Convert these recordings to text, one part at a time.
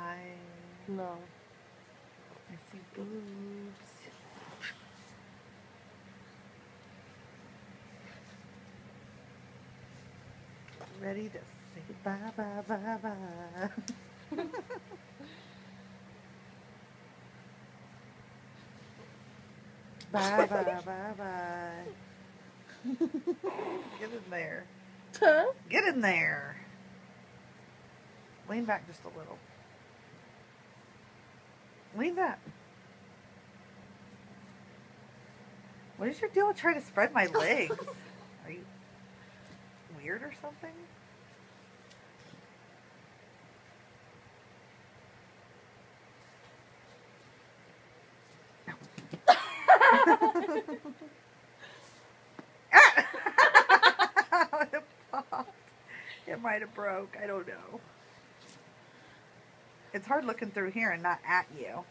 Hi. No. I see boobs. Ready to say bye, bye, bye, bye. Bye, bye, bye, bye. Get in there. Huh? Get in there. Lean back just a little. Lean back. What is your deal with trying to spread my legs? Are you weird or something? It popped. It might have broke. I don't know. It's hard looking through here and not at you.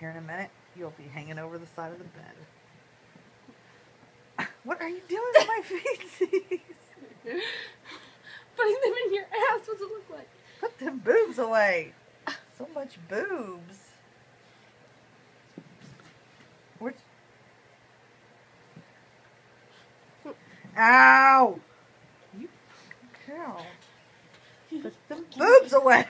Here in a minute, you'll be hanging over the side of the bed. What are you doing to my feetsies? Putting them in your ass, what's it look like? Put them boobs away. So much boobs. Which? Ow! You fucking cow. Put them boobs away.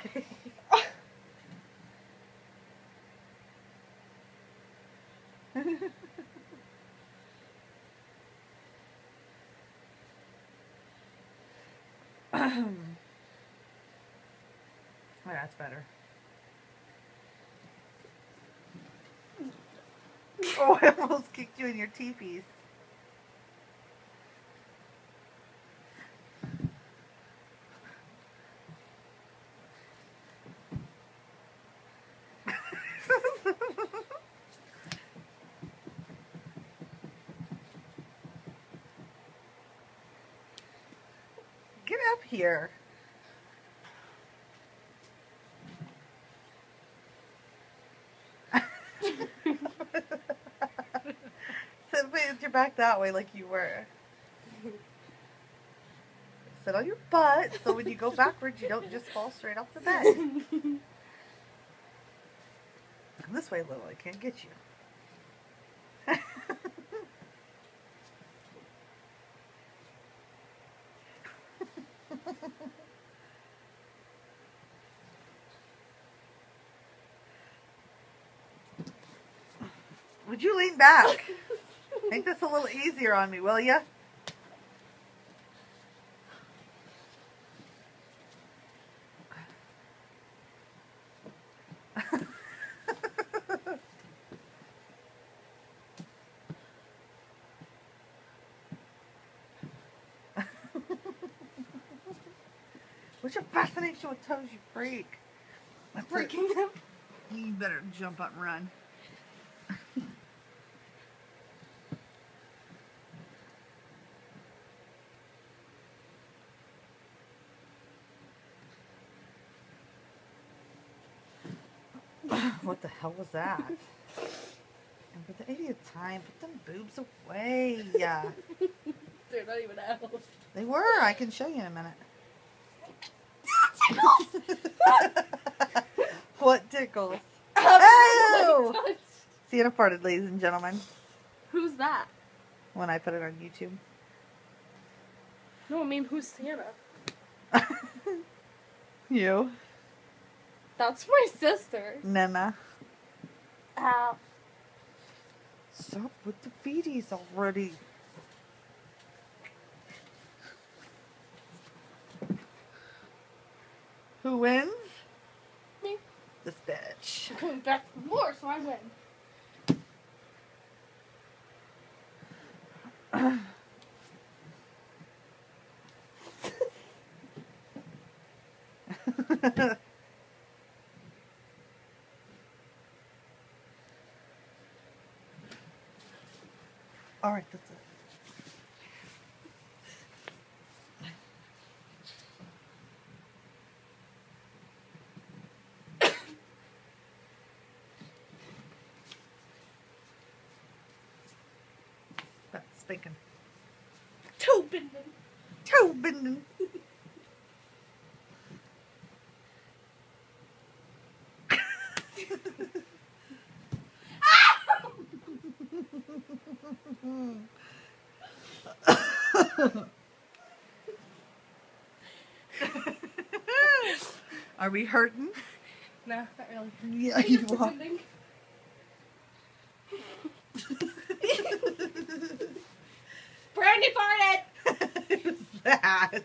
Oh, that's better. Oh, I almost kicked you in your teepees. Get up here. Sit with your back that way like you were. Sit on your butt so when you go backwards you don't just fall straight off the bed. Come this way, little. I can't get you. Would you lean back? Make this a little easier on me, will ya? What's your fascination with toes, you freak? That's Breaking them. You better jump up and run. What the hell was that? And for the 80th time, put them boobs away. Yeah. They're not even out. They were. I can show you in a minute. What tickles? Oh! Sienna farted, ladies and gentlemen, Who's that? when I put it on YouTube. No, I mean, who's Santa? You. That's my sister. Nana. Ow. Stop with the feeties already. Who wins? Me. This bitch. I'm coming back for more, so I win. All right, that's it. That's spanking. Toe bending. Toe bending. Are we hurting? No, not really. Yeah, It's you just are. pretending. Brandy farted! Who's that?